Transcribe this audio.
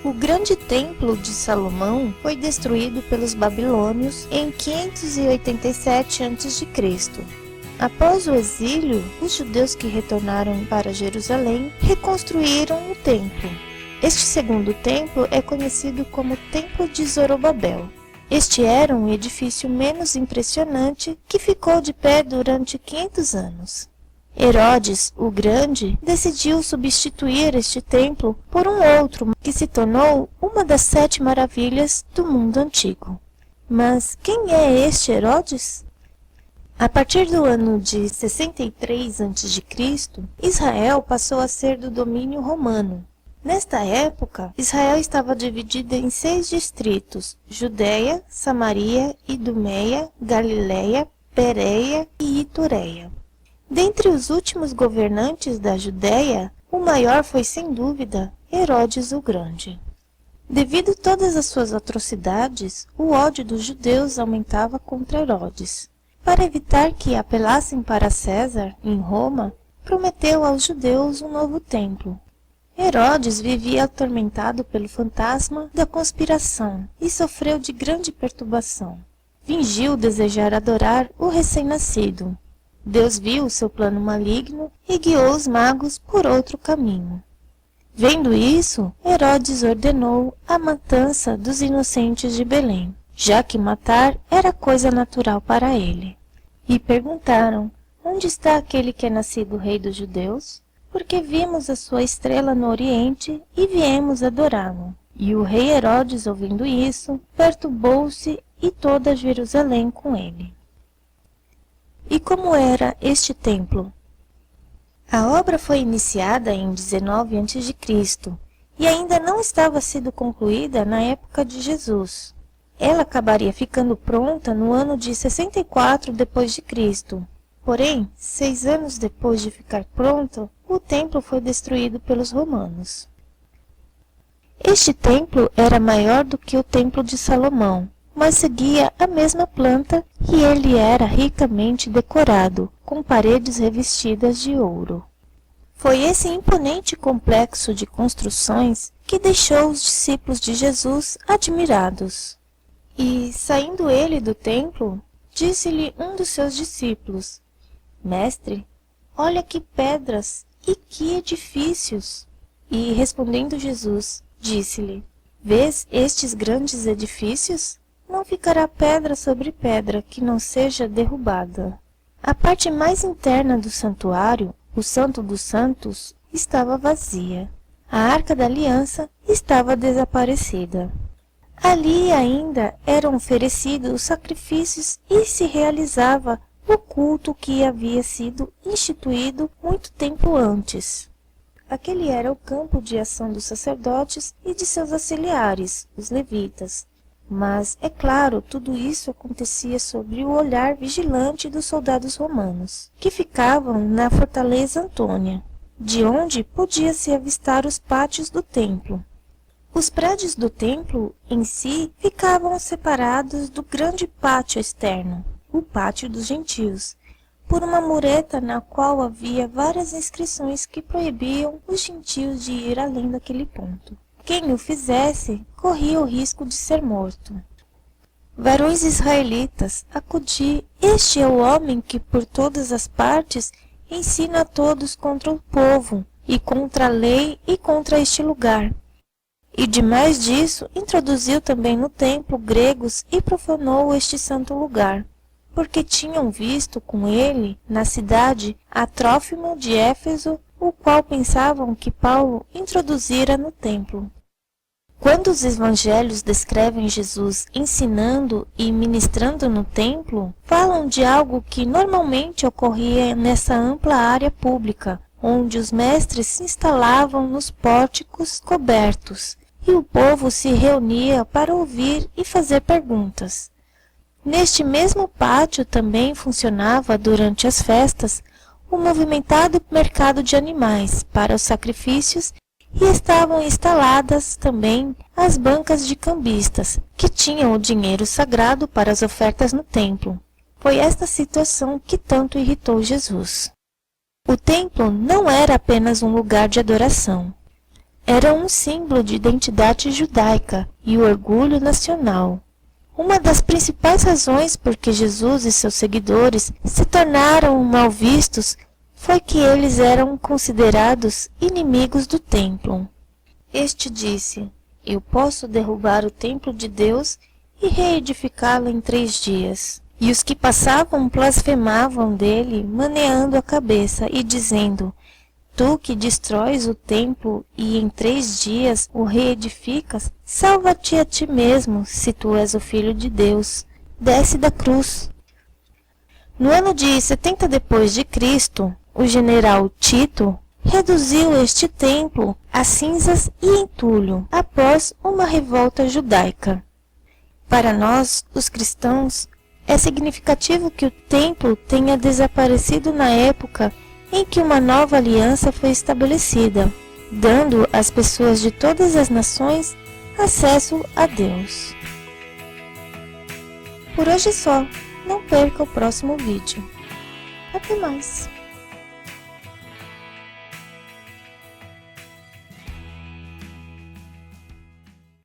O grande templo de Salomão foi destruído pelos babilônios em 587 a.C. Após o exílio, os judeus que retornaram para Jerusalém reconstruíram o templo. Este segundo templo é conhecido como Templo de Zorobabel. Este era um edifício menos impressionante que ficou de pé durante 500 anos. Herodes, o Grande, decidiu substituir este templo por um outro que se tornou uma das 7 maravilhas do mundo antigo. Mas quem é este Herodes? A partir do ano de 63 a.C., Israel passou a ser do domínio romano. Nesta época, Israel estava dividida em 6 distritos: Judeia, Samaria, Idumeia, Galileia, Pérea e Itureia. Dentre os últimos governantes da Judeia, o maior foi, sem dúvida, Herodes o Grande. Devido a todas as suas atrocidades, o ódio dos judeus aumentava contra Herodes. Para evitar que apelassem para César, em Roma, prometeu aos judeus um novo templo. Herodes vivia atormentado pelo fantasma da conspiração e sofreu de grande perturbação. Fingiu desejar adorar o recém-nascido. Deus viu o seu plano maligno e guiou os magos por outro caminho. Vendo isso, Herodes ordenou a matança dos inocentes de Belém, já que matar era coisa natural para ele. E perguntaram: onde está aquele que é nascido rei dos judeus? Porque vimos a sua estrela no Oriente e viemos adorá-lo. E o rei Herodes, ouvindo isso, perturbou-se e toda Jerusalém com ele. E como era este templo? A obra foi iniciada em 19 a.C. e ainda não estava sido concluída na época de Jesus. Ela acabaria ficando pronta no ano de 64 d.C. Porém, 6 anos depois de ficar pronto, o templo foi destruído pelos romanos. Este templo era maior do que o templo de Salomão, mas seguia a mesma planta e ele era ricamente decorado, com paredes revestidas de ouro. Foi esse imponente complexo de construções que deixou os discípulos de Jesus admirados. E, saindo ele do templo, disse-lhe um dos seus discípulos: Mestre, olha que pedras e que edifícios! E, respondendo Jesus, disse-lhe: Vês estes grandes edifícios? Não ficará pedra sobre pedra que não seja derrubada. A parte mais interna do santuário, o Santo dos Santos, estava vazia. A Arca da Aliança estava desaparecida. Ali ainda eram oferecidos os sacrifícios e se realizava o culto que havia sido instituído muito tempo antes. Aquele era o campo de ação dos sacerdotes e de seus auxiliares, os levitas. Mas, é claro, tudo isso acontecia sob o olhar vigilante dos soldados romanos, que ficavam na fortaleza Antônia, de onde podia-se avistar os pátios do templo. Os prédios do templo, em si, ficavam separados do grande pátio externo, o pátio dos gentios, por uma mureta na qual havia várias inscrições que proibiam os gentios de ir além daquele ponto. Quem o fizesse, corria o risco de ser morto. Varões israelitas, acudi, este é o homem que por todas as partes ensina a todos contra o povo, e contra a lei e contra este lugar. E demais disso, introduziu também no templo gregos e profanou este santo lugar, porque tinham visto com ele, na cidade, a Trófimo de Éfeso, o qual pensavam que Paulo introduzira no templo. Quando os evangelhos descrevem Jesus ensinando e ministrando no templo, falam de algo que normalmente ocorria nessa ampla área pública, onde os mestres se instalavam nos pórticos cobertos, e o povo se reunia para ouvir e fazer perguntas. Neste mesmo pátio também funcionava, durante as festas, o movimentado mercado de animais para os sacrifícios e estavam instaladas também as bancas de cambistas, que tinham o dinheiro sagrado para as ofertas no templo. Foi esta situação que tanto irritou Jesus. O templo não era apenas um lugar de adoração. era um símbolo de identidade judaica e o orgulho nacional. Uma das principais razões por que Jesus e seus seguidores se tornaram mal vistos foi que eles eram considerados inimigos do templo. Este disse: "Eu posso derrubar o templo de Deus e reedificá-lo em 3 dias." E os que passavam blasfemavam dele, maneando a cabeça e dizendo: "Tu que destróis o templo e em 3 dias o reedificas, salva-te a ti mesmo, se tu és o Filho de Deus. Desce da cruz." No ano de 70 depois de Cristo, o general Tito reduziu este templo a cinzas e entulho após uma revolta judaica. Para nós, os cristãos, é significativo que o templo tenha desaparecido na época em que uma nova aliança foi estabelecida, dando às pessoas de todas as nações acesso a Deus. Por hoje é só. Não perca o próximo vídeo. Até mais!